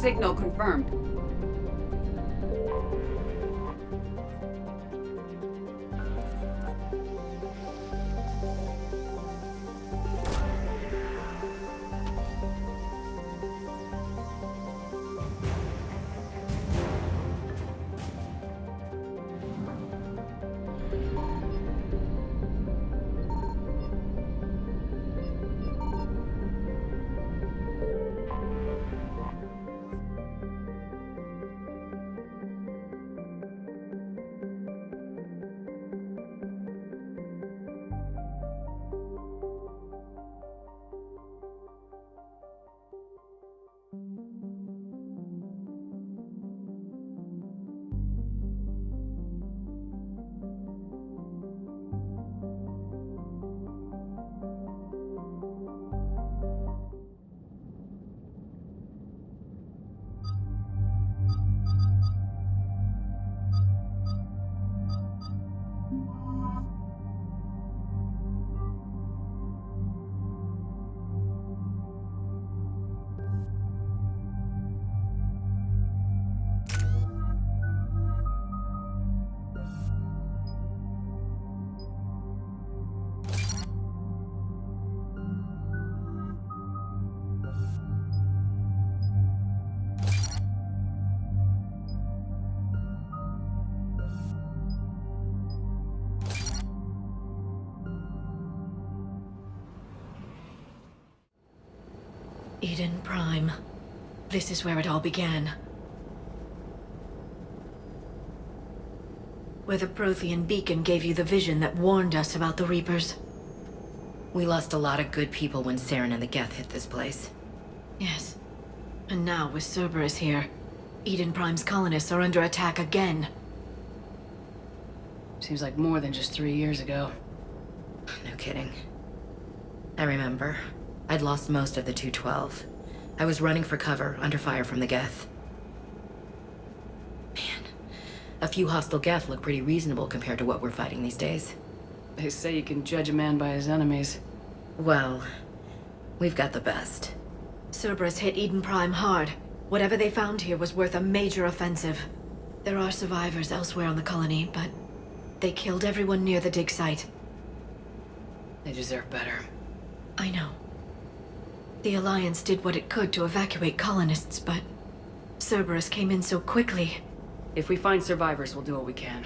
Signal confirmed. Eden Prime. This is where it all began. Where the Prothean beacon gave you the vision that warned us about the Reapers. We lost a lot of good people when Saren and the Geth hit this place. Yes. And now, with Cerberus here, Eden Prime's colonists are under attack again. Seems like more than just 3 years ago. No kidding. I remember. I'd lost most of the 212. I was running for cover, under fire from the Geth. Man, a few hostile Geth look pretty reasonable compared to what we're fighting these days. They say you can judge a man by his enemies. Well, we've got the best. Cerberus hit Eden Prime hard. Whatever they found here was worth a major offensive. There are survivors elsewhere on the colony, but they killed everyone near the dig site. They deserve better. I know. The Alliance did what it could to evacuate colonists, but Cerberus came in so quickly. If we find survivors, we'll do what we can.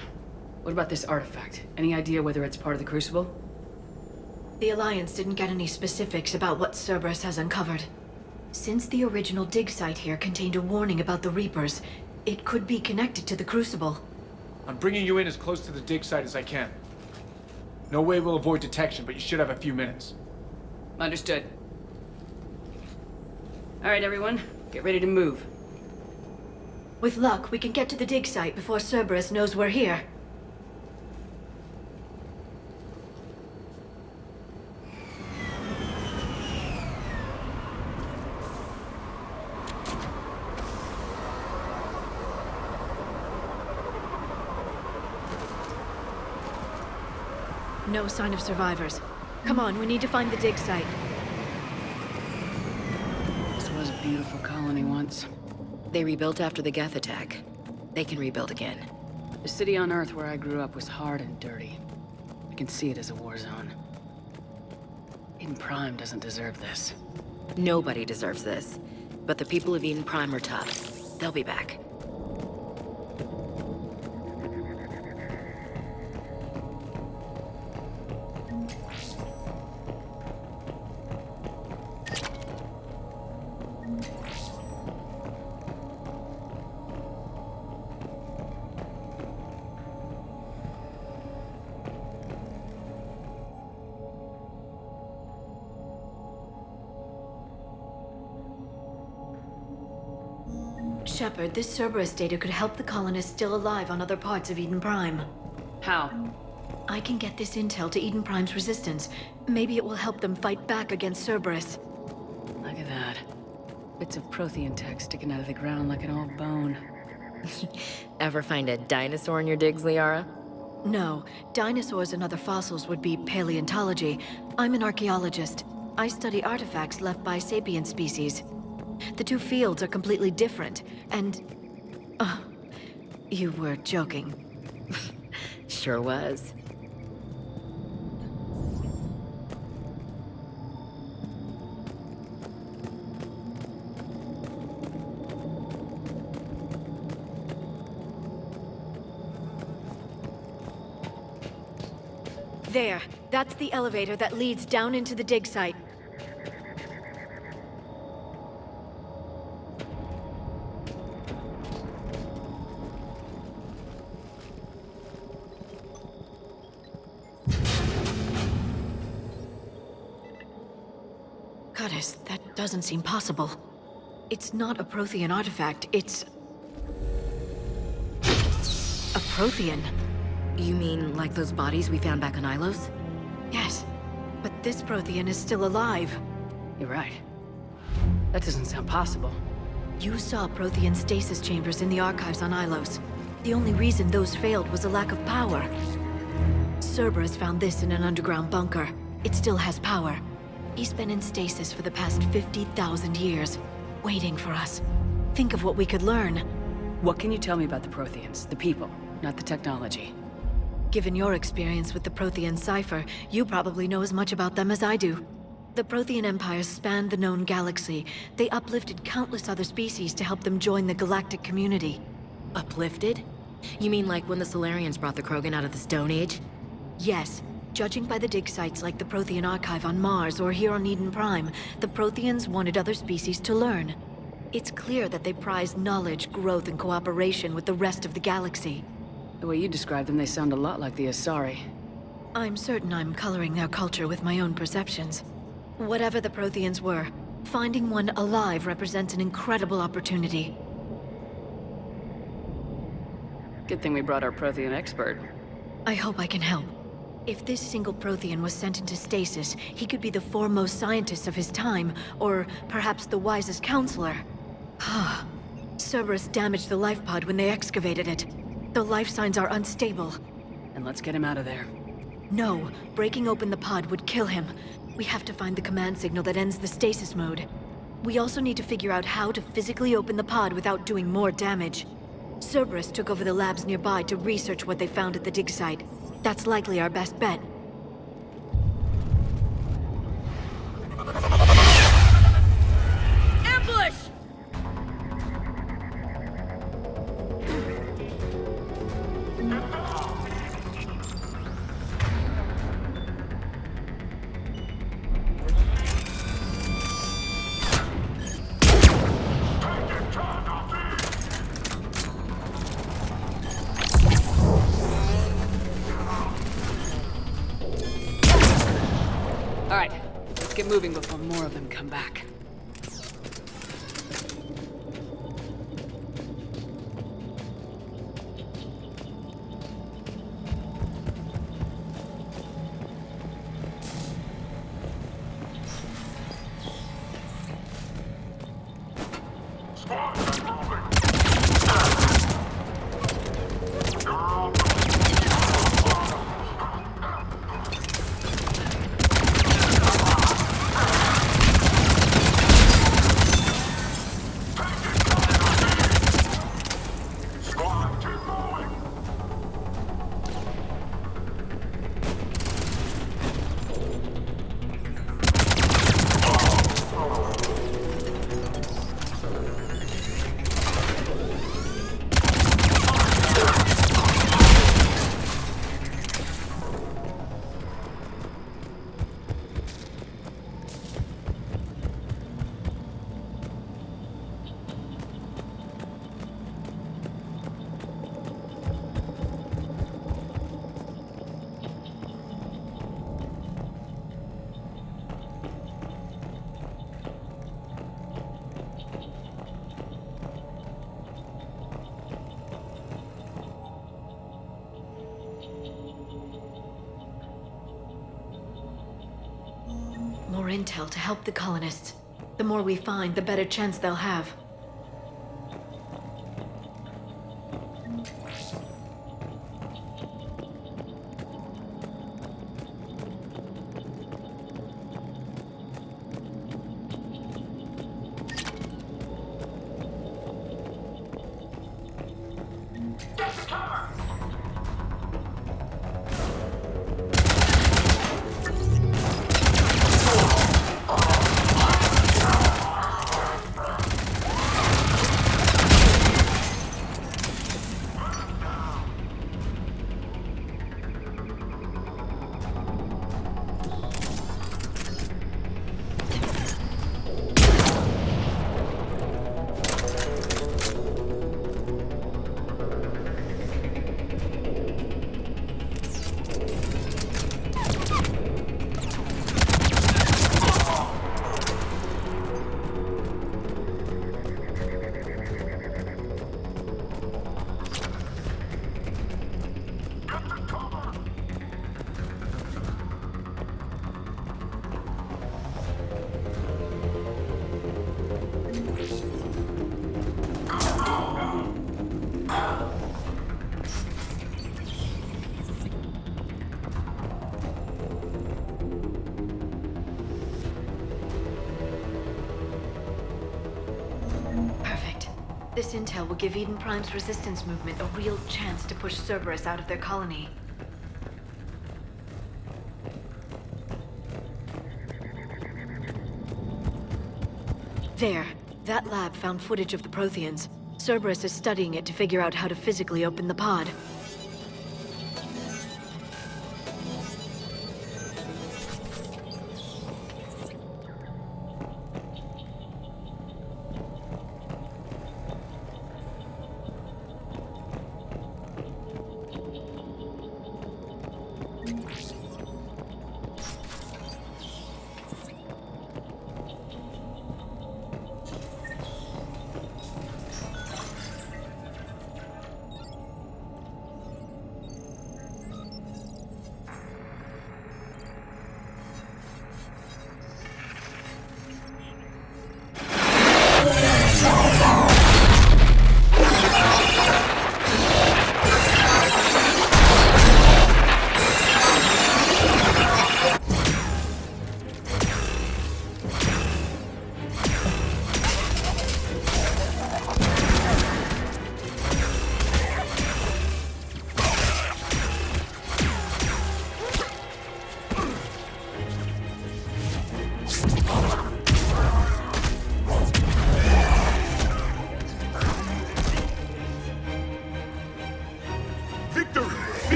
What about this artifact? Any idea whether it's part of the Crucible? The Alliance didn't get any specifics about what Cerberus has uncovered. Since the original dig site here contained a warning about the Reapers, it could be connected to the Crucible. I'm bringing you in as close to the dig site as I can. No way we'll avoid detection, but you should have a few minutes. Understood. All right, everyone. Get ready to move. With luck, we can get to the dig site before Cerberus knows we're here. No sign of survivors. Come on, we need to find the dig site. This was a beautiful colony once. They rebuilt after the Geth attack. They can rebuild again. The city on Earth where I grew up was hard and dirty. I can see it as a war zone. Eden Prime doesn't deserve this. Nobody deserves this. But the people of Eden Prime are tough. They'll be back. Shepard, this Cerberus data could help the colonists still alive on other parts of Eden Prime. How? I can get this intel to Eden Prime's resistance. Maybe it will help them fight back against Cerberus. Look at that. Bits of Prothean tech sticking out of the ground like an old bone. Ever find a dinosaur in your digs, Liara? No, dinosaurs and other fossils would be paleontology. I'm an archaeologist. I study artifacts left by sapient species. The two fields are completely different, and... you were joking. Sure was. There. That's the elevator that leads down into the dig site. Goddess, that doesn't seem possible. It's not a Prothean artifact, it's... a Prothean. You mean like those bodies we found back on Ilos? Yes, but this Prothean is still alive. You're right. That doesn't sound possible. You saw Prothean stasis chambers in the archives on Ilos. The only reason those failed was a lack of power. Cerberus found this in an underground bunker. It still has power. He's been in stasis for the past 50,000 years, waiting for us. Think of what we could learn. What can you tell me about the Protheans? The people, not the technology. Given your experience with the Prothean cipher, you probably know as much about them as I do. The Prothean Empire spanned the known galaxy. They uplifted countless other species to help them join the galactic community. Uplifted? You mean like when the Solarians brought the Krogan out of the Stone Age? Yes. Judging by the dig sites like the Prothean Archive on Mars or here on Eden Prime, the Protheans wanted other species to learn. It's clear that they prized knowledge, growth, and cooperation with the rest of the galaxy. The way you describe them, they sound a lot like the Asari. I'm certain I'm coloring their culture with my own perceptions. Whatever the Protheans were, finding one alive represents an incredible opportunity. Good thing we brought our Prothean expert. I hope I can help. If this single Prothean was sent into stasis, he could be the foremost scientist of his time, or perhaps the wisest counselor. Cerberus damaged the life pod when they excavated it. The life signs are unstable. And let's get him out of there. No, breaking open the pod would kill him. We have to find the command signal that ends the stasis mode. We also need to figure out how to physically open the pod without doing more damage. Cerberus took over the labs nearby to research what they found at the dig site. That's likely our best bet. Ambush! All right, let's get moving before more of them come back. More intel to help the colonists. The more we find, the better chance they'll have. Perfect. This intel will give Eden Prime's resistance movement a real chance to push Cerberus out of their colony. There. That lab found footage of the Protheans. Cerberus is studying it to figure out how to physically open the pod.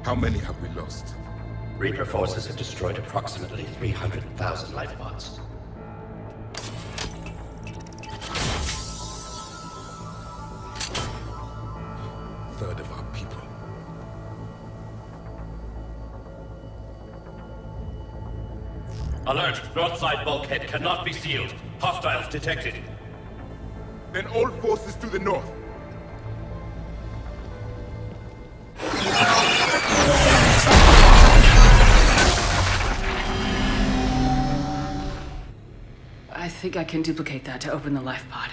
How many have we lost? Reaper forces have destroyed approximately 300,000 life pods. Third of our people. Alert! North side bulkhead cannot be sealed. Hostiles detected. Then all forces to the north. I think I can duplicate that to open the life pod.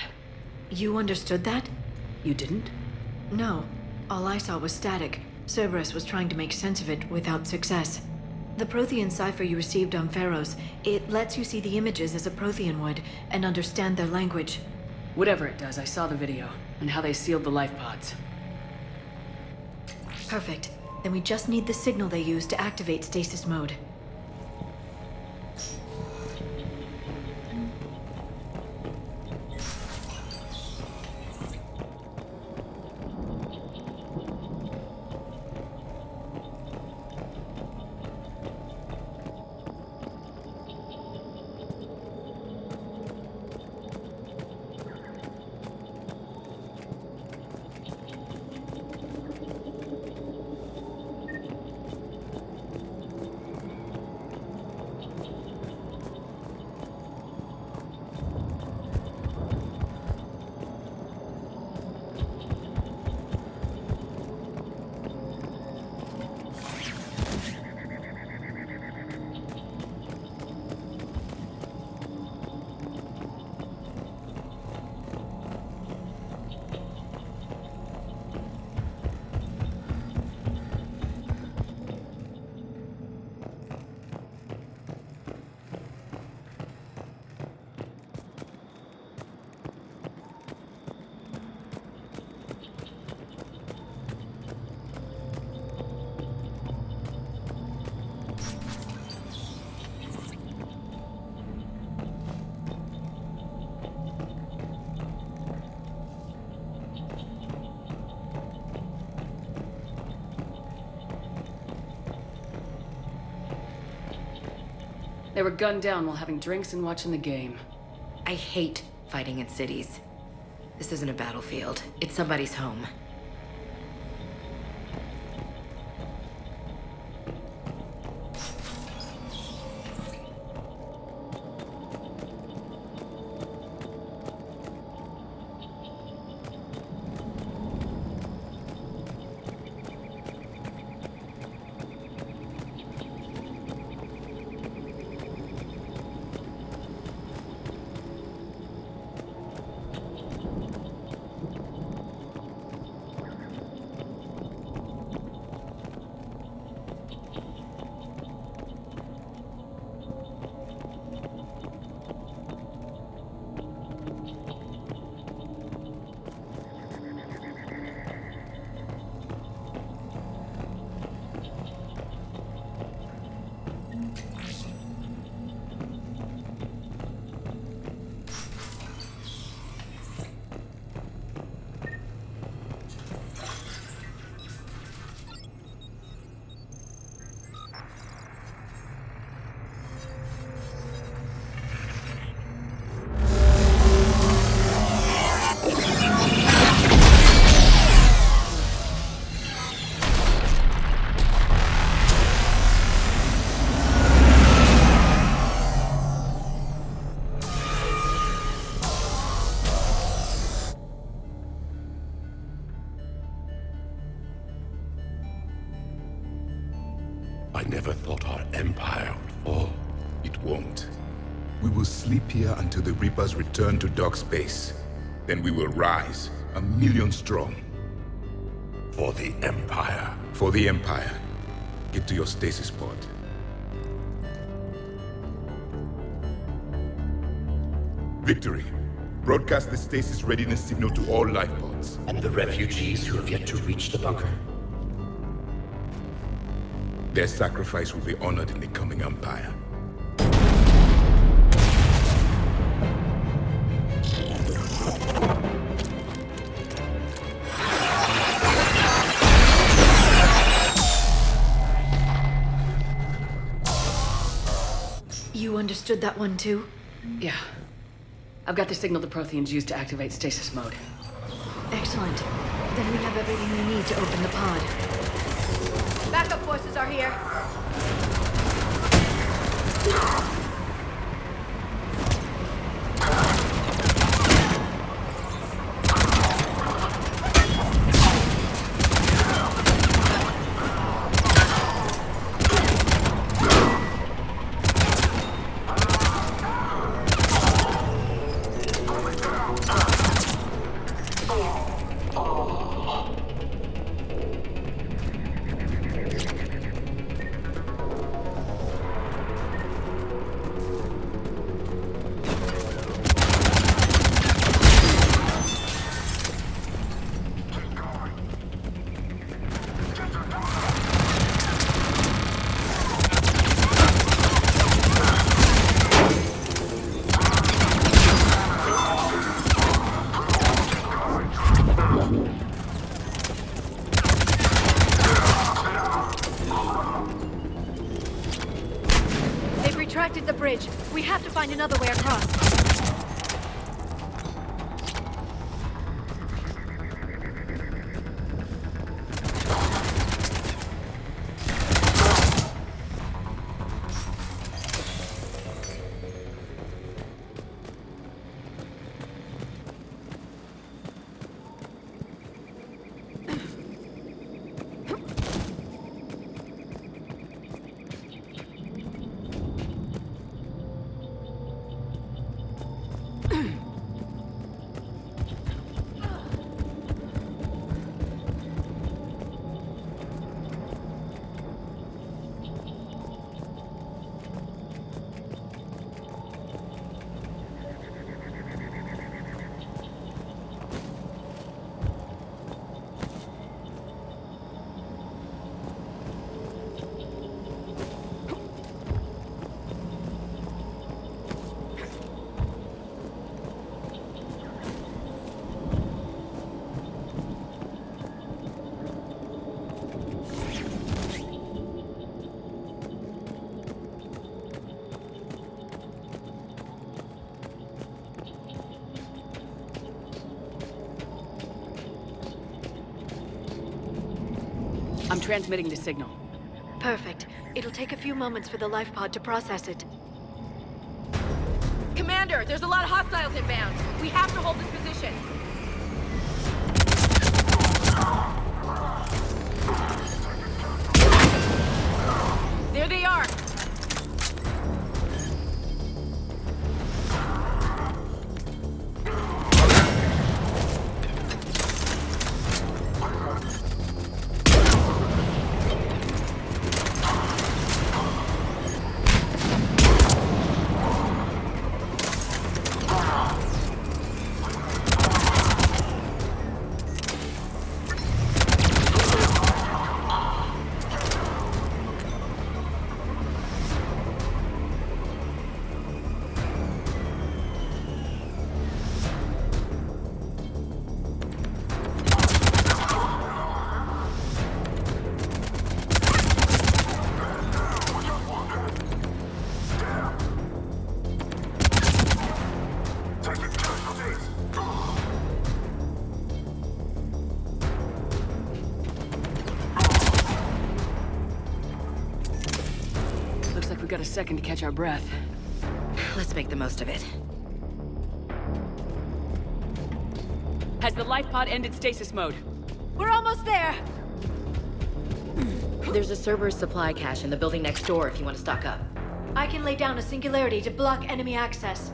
You understood that? You didn't? No. All I saw was static. Cerberus was trying to make sense of it without success. The Prothean cipher you received on Pharaohs, it lets you see the images as a Prothean would, and understand their language. Whatever it does, I saw the video, and how they sealed the life pods. Perfect. Then we just need the signal they used to activate stasis mode. They were gunned down while having drinks and watching the game. I hate fighting in cities. This isn't a battlefield. It's somebody's home. I never thought our empire would fall. It won't. We will sleep here until the Reapers return to dark space. Then we will rise, 1,000,000 strong. For the empire. For the Empire. Get to your stasis pod. Victory. Broadcast the stasis readiness signal to all life pods. And the refugees who have yet to reach the bunker. Their sacrifice will be honored in the coming Empire. You understood that one too? Yeah. I've got the signal the Protheans use to activate stasis mode. Excellent. Then we have everything we need to open the pod. Backup forces are here. Retracted the bridge. We have to find another way across. I'm transmitting the signal. Perfect. It'll take a few moments for the life pod to process it. Commander, there's a lot of hostiles inbound. We have to hold this position. There they are. We've got a second to catch our breath. Let's make the most of it. Has the life pod ended stasis mode? We're almost there! There's a Cerberus supply cache in the building next door if you want to stock up. I can lay down a singularity to block enemy access.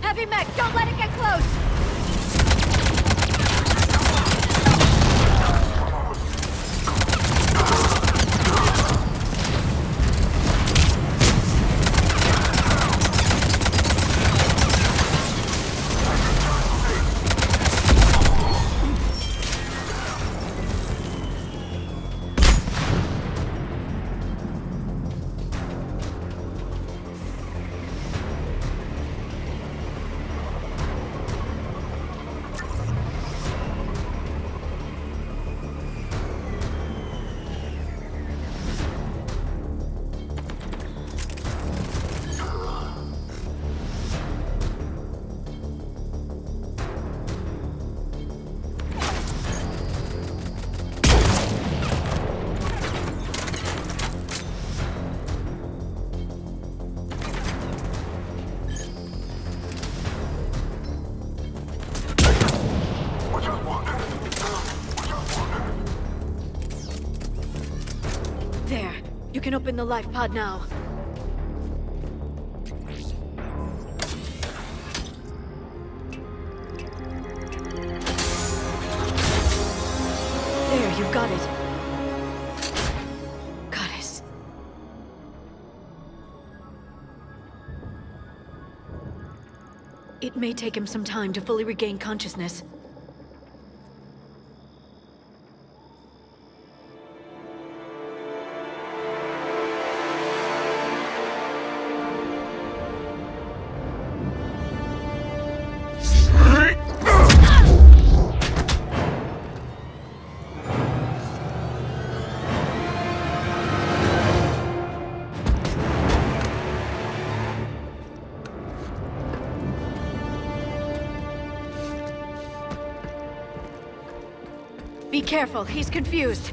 Heavy mech, don't let it get close! There. You can open the life pod now. There, you've got it. Goddess. It may take him some time to fully regain consciousness. Be careful, he's confused.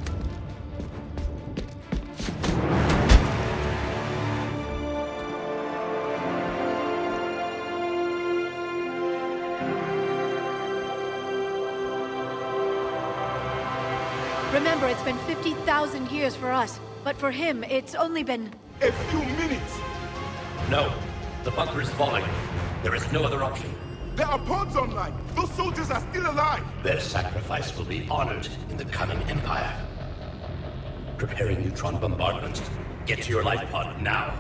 Remember, it's been 50,000 years for us, but for him, it's only been... A few minutes! No. The bunker is falling. There is no other option. There are pods online! Those soldiers are still alive! Their sacrifice will be honored in the coming Empire. Preparing neutron bombardment. Get to your life pod now.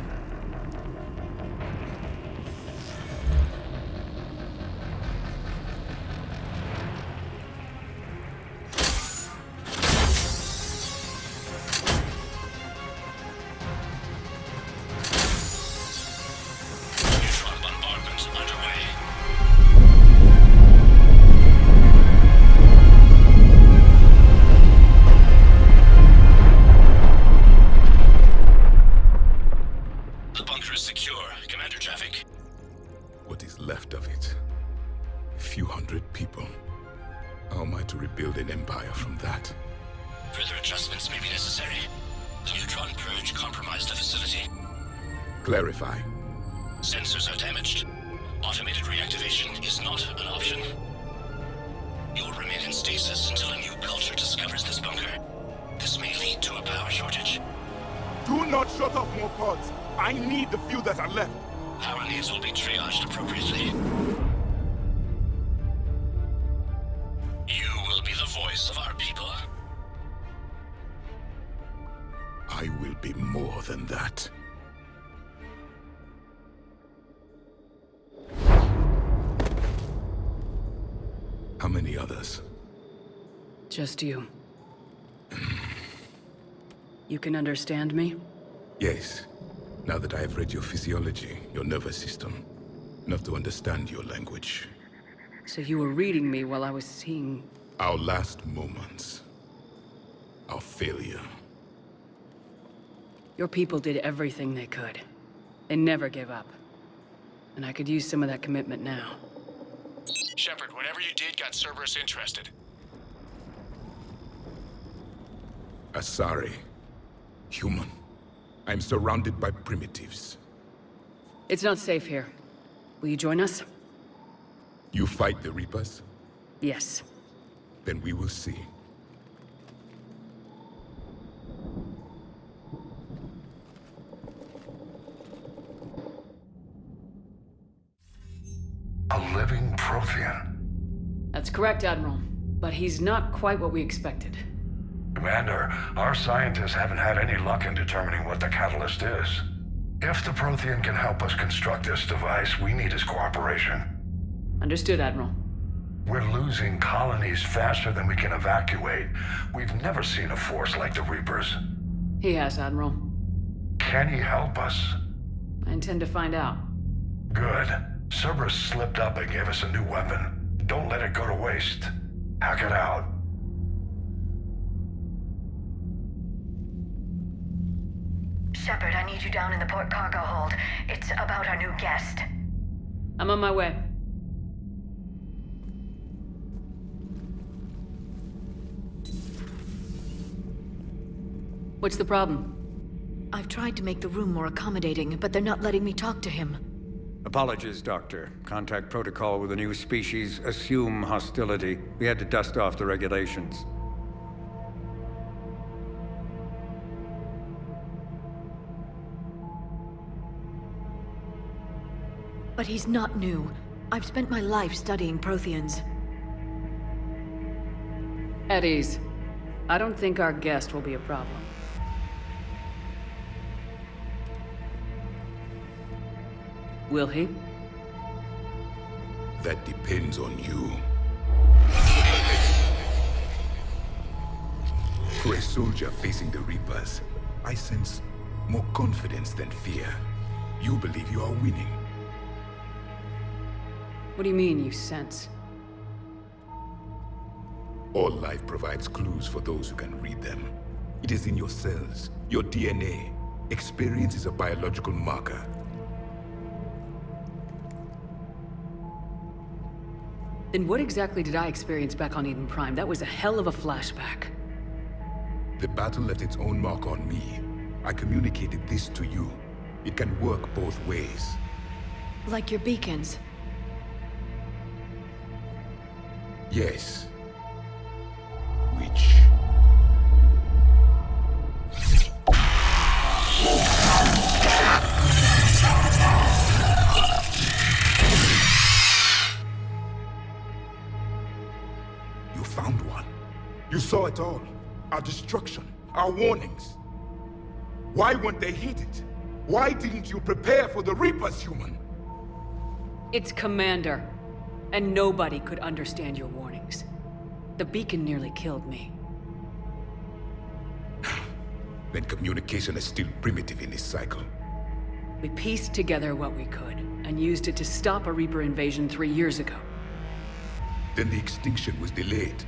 Neutron bombardment underway. The bunker is secure. Commander traffic. What is left of it? A few hundred people. How am I to rebuild an empire from that? Further adjustments may be necessary. The neutron purge compromised the facility. Clarify. Sensors are damaged. Automated reactivation is not an option. You'll remain in stasis until a new culture discovers this bunker. This may lead to a power shortage. Do not shut off more pods! I need the few that are left! Power needs will be triaged appropriately. You will be the voice of our people. I will be more than that. How many others? Just you. You can understand me? Yes. Now that I have read your physiology, your nervous system, enough to understand your language. So you were reading me while I was seeing... Our last moments. Our failure. Your people did everything they could. They never gave up. And I could use some of that commitment now. Shepard, whatever you did got Cerberus interested. Asari. Human. I'm surrounded by primitives. It's not safe here. Will you join us? You fight the Reapers? Yes. Then we will see. A living Prothean. That's correct, Admiral. But he's not quite what we expected. Commander, our scientists haven't had any luck in determining what the catalyst is. If the Prothean can help us construct this device, we need his cooperation. Understood, Admiral. We're losing colonies faster than we can evacuate. We've never seen a force like the Reapers. He has, Admiral. Can he help us? I intend to find out. Good. Cerberus slipped up and gave us a new weapon. Don't let it go to waste. Hack it out. Shepard, I need you down in the port cargo hold. It's about our new guest. I'm on my way. What's the problem? I've tried to make the room more accommodating, but they're not letting me talk to him. Apologies, Doctor. Contact protocol with a new species. Assume hostility. We had to dust off the regulations. But he's not new. I've spent my life studying Protheans. At ease. I don't think our guest will be a problem. Will he? That depends on you. For a soldier facing the Reapers, I sense more confidence than fear. You believe you are winning. What do you mean, you sense? All life provides clues for those who can read them. It is in your cells, your DNA. Experience is a biological marker. Then what exactly did I experience back on Eden Prime? That was a hell of a flashback. The battle left its own mark on me. I communicated this to you. It can work both ways. Like your beacons. Yes. Which... You found one. You saw it all. Our destruction, our warnings. Why weren't they heeded? Why didn't you prepare for the Reapers, human? It's Commander. And nobody could understand your warnings. The beacon nearly killed me. Then communication is still primitive in this cycle. We pieced together what we could, and used it to stop a Reaper invasion 3 years ago. Then the extinction was delayed.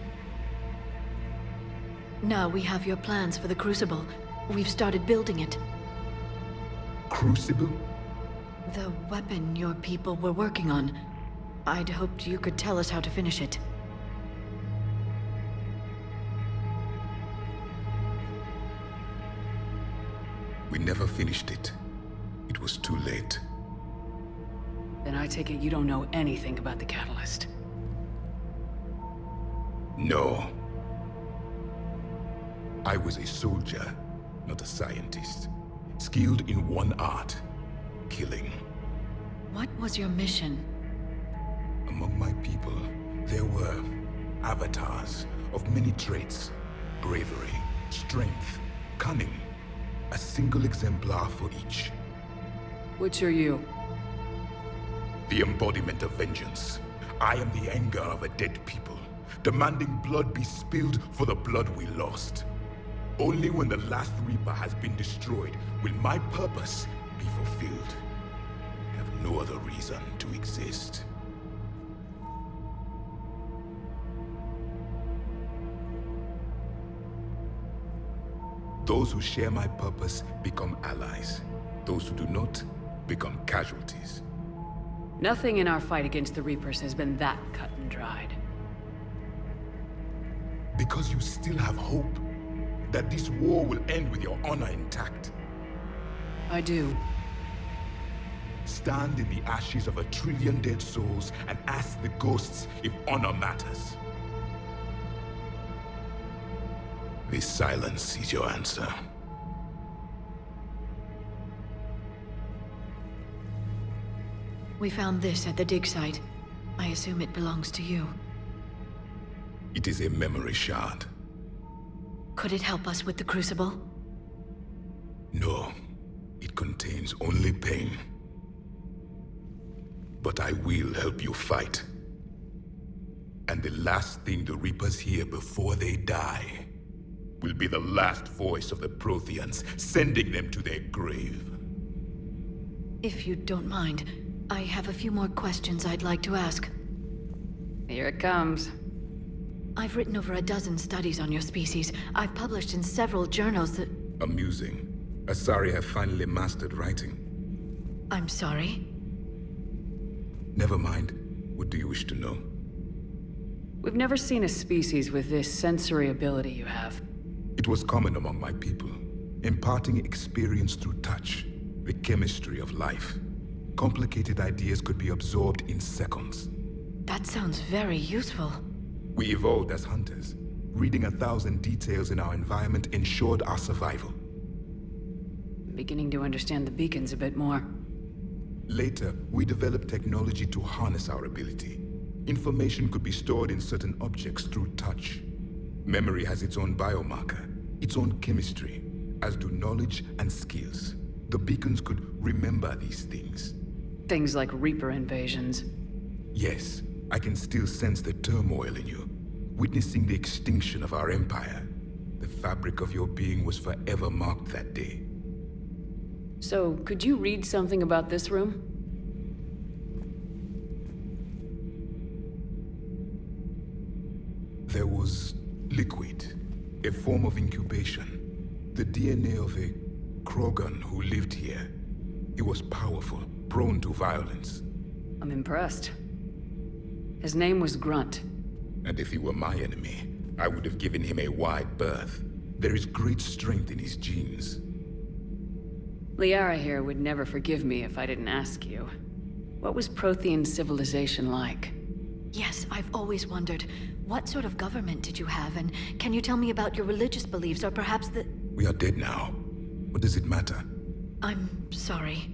Now we have your plans for the Crucible. We've started building it. Crucible? The weapon your people were working on. I'd hoped you could tell us how to finish it. We never finished it. It was too late. Then I take it you don't know anything about the catalyst. No. I was a soldier, not a scientist. Skilled in one art, killing. What was your mission? Among my people, there were avatars of many traits. Bravery, strength, cunning. A single exemplar for each. Which are you? The embodiment of vengeance. I am the anger of a dead people, demanding blood be spilled for the blood we lost. Only when the last Reaper has been destroyed will my purpose be fulfilled. I have no other reason to exist. Those who share my purpose become allies. Those who do not become casualties. Nothing in our fight against the Reapers has been that cut and dried. Because you still have hope that this war will end with your honor intact. I do. stand in the ashes of 1 trillion dead souls and ask the ghosts if honor matters. This silence is your answer. We found this at the dig site. I assume it belongs to you. It is a memory shard. Could it help us with the Crucible? No, it contains only pain. But I will help you fight. And the last thing the Reapers hear before they die will be the last voice of the Protheans, sending them to their grave. If you don't mind, I have a few more questions I'd like to ask. Here it comes. I've written over a dozen studies on your species. I've published in several journals that... Amusing. Asari have finally mastered writing. I'm sorry? Never mind. What do you wish to know? We've never seen a species with this sensory ability you have. It was common among my people, imparting experience through touch, the chemistry of life. Complicated ideas could be absorbed in seconds. That sounds very useful. We evolved as hunters. Reading 1,000 details in our environment ensured our survival. I'm beginning to understand the beacons a bit more. Later, we developed technology to harness our ability. Information could be stored in certain objects through touch. Memory has its own biomarker, its own chemistry, as do knowledge and skills. The beacons could remember these things. Things like Reaper invasions. Yes, I can still sense the turmoil in you, witnessing the extinction of our empire. The fabric of your being was forever marked that day. So, could you read something about this room? There was liquid, a form of incubation. The DNA of a Krogan who lived here. He was powerful, prone to violence. I'm impressed. His name was Grunt. And if he were my enemy, I would have given him a wide berth. There is great strength in his genes. Liara here would never forgive me if I didn't ask you. What was Prothean civilization like? Yes, I've always wondered, what sort of government did you have, and can you tell me about your religious beliefs, or perhaps the... We are dead now. What does it matter? I'm sorry.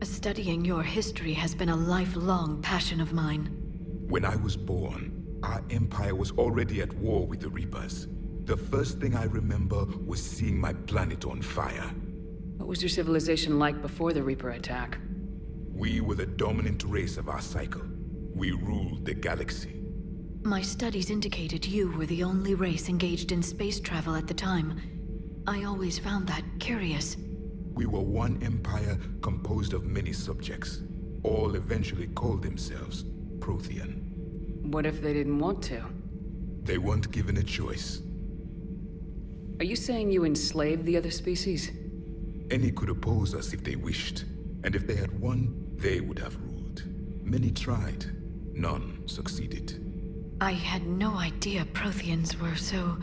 Studying your history has been a lifelong passion of mine. When I was born, our empire was already at war with the Reapers. The first thing I remember was seeing my planet on fire. What was your civilization like before the Reaper attack? We were the dominant race of our cycle. We ruled the galaxy. My studies indicated you were the only race engaged in space travel at the time. I always found that curious. We were one empire composed of many subjects. All eventually called themselves Prothean. What if they didn't want to? They weren't given a choice. Are you saying you enslaved the other species? Any could oppose us if they wished. And if they had won, they would have ruled. Many tried. None succeeded. I had no idea Protheans were so...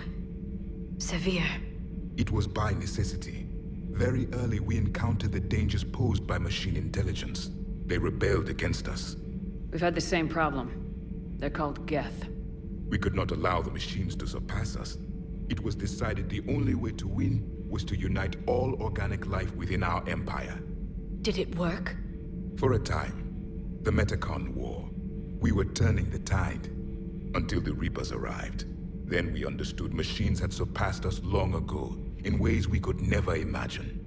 severe. It was by necessity. Very early we encountered the dangers posed by machine intelligence. They rebelled against us. We've had the same problem. They're called Geth. We could not allow the machines to surpass us. It was decided the only way to win was to unite all organic life within our empire. Did it work? For a time. The Metacon War. We were turning the tide. Until the Reapers arrived. Then we understood machines had surpassed us long ago, in ways we could never imagine.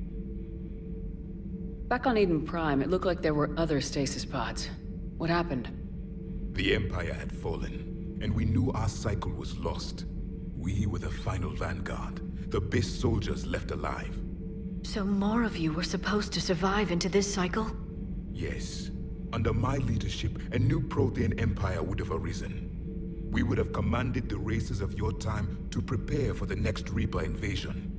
Back on Eden Prime, it looked like there were other stasis pods. What happened? The Empire had fallen, and we knew our cycle was lost. We were the final vanguard, the best soldiers left alive. So more of you were supposed to survive into this cycle? Yes. Under my leadership, a new Prothean empire would have arisen. We would have commanded the races of your time to prepare for the next Reaper invasion.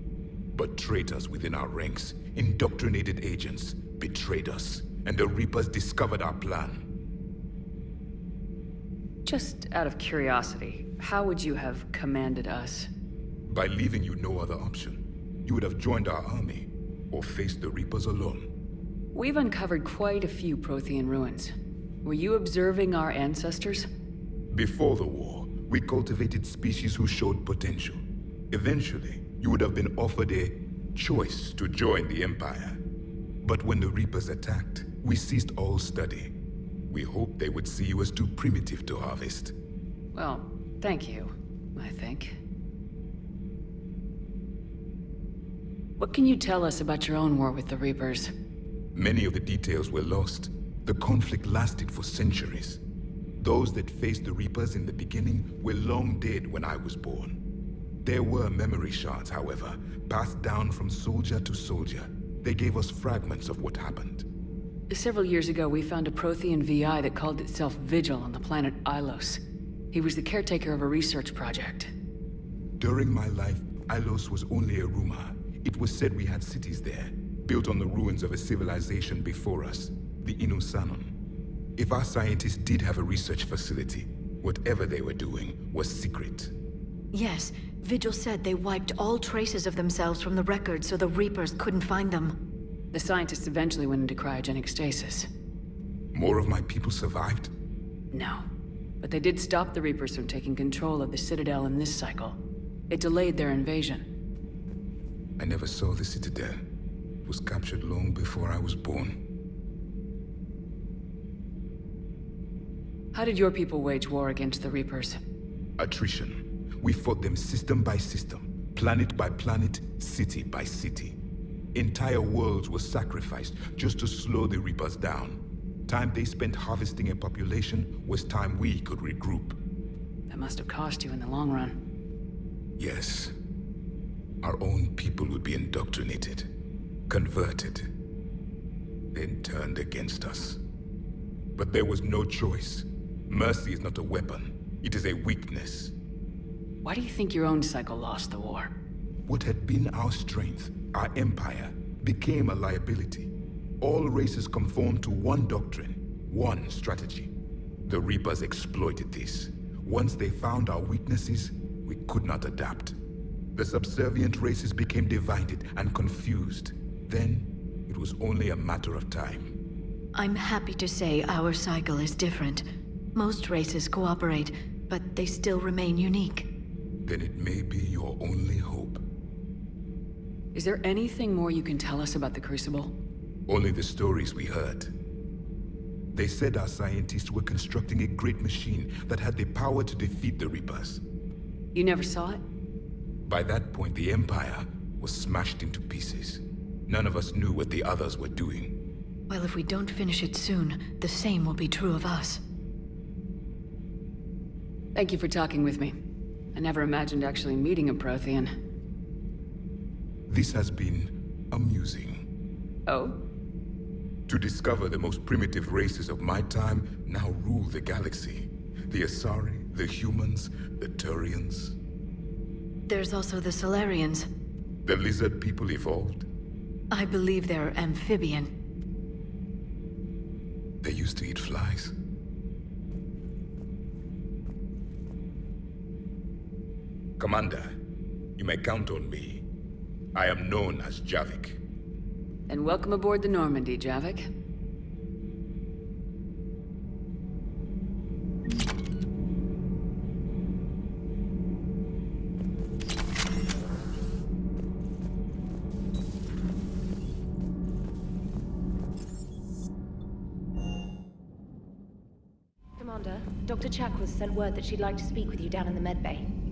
But traitors within our ranks, indoctrinated agents, betrayed us, and the Reapers discovered our plan. Just out of curiosity, how would you have commanded us? By leaving you no other option. You would have joined our army, or faced the Reapers alone. We've uncovered quite a few Prothean ruins. Were you observing our ancestors? Before the war, we cultivated species who showed potential. Eventually, you would have been offered a choice to join the Empire. But when the Reapers attacked, we ceased all study. We hoped they would see you as too primitive to harvest. Well, thank you, I think. What can you tell us about your own war with the Reapers? Many of the details were lost. The conflict lasted for centuries. Those that faced the Reapers in the beginning were long dead when I was born. There were memory shards, however, passed down from soldier to soldier. They gave us fragments of what happened. Several years ago, we found a Prothean VI that called itself Vigil on the planet Ilos. He was the caretaker of a research project. During my life, Ilos was only a rumor. It was said we had cities there, built on the ruins of a civilization before us, the Inusanon. If our scientists did have a research facility, whatever they were doing was secret. Yes, Vigil said they wiped all traces of themselves from the records so the Reapers couldn't find them. The scientists eventually went into cryogenic stasis. More of my people survived? No. But they did stop the Reapers from taking control of the Citadel in this cycle. It delayed their invasion. I never saw the Citadel. It was captured long before I was born. How did your people wage war against the Reapers? Attrition. We fought them system by system, planet by planet, city by city. Entire worlds were sacrificed just to slow the Reapers down. Time they spent harvesting a population was time we could regroup. That must have cost you in the long run. Yes. Our own people would be indoctrinated, converted, then turned against us. But there was no choice. Mercy is not a weapon. It is a weakness. Why do you think your own cycle lost the war? What had been our strength, our empire, became a liability. All races conformed to one doctrine, one strategy. The Reapers exploited this. Once they found our weaknesses, we could not adapt. The subservient races became divided and confused. Then, it was only a matter of time. I'm happy to say our cycle is different. Most races cooperate, but they still remain unique. Then it may be your only hope. Is there anything more you can tell us about the Crucible? Only the stories we heard. They said our scientists were constructing a great machine that had the power to defeat the Reapers. You never saw it? By that point, the Empire was smashed into pieces. None of us knew what the others were doing. Well, if we don't finish it soon, the same will be true of us. Thank you for talking with me. I never imagined actually meeting a Prothean. This has been amusing. Oh? To discover the most primitive races of my time now rule the galaxy. The Asari, the humans, the Turians. There's also the Solarians. The lizard people evolved. I believe they're amphibian. They used to eat flies. Commander, you may count on me. I am known as Javik. And welcome aboard the Normandy, Javik. Commander, Dr. Chakwas sent word that she'd like to speak with you down in the medbay.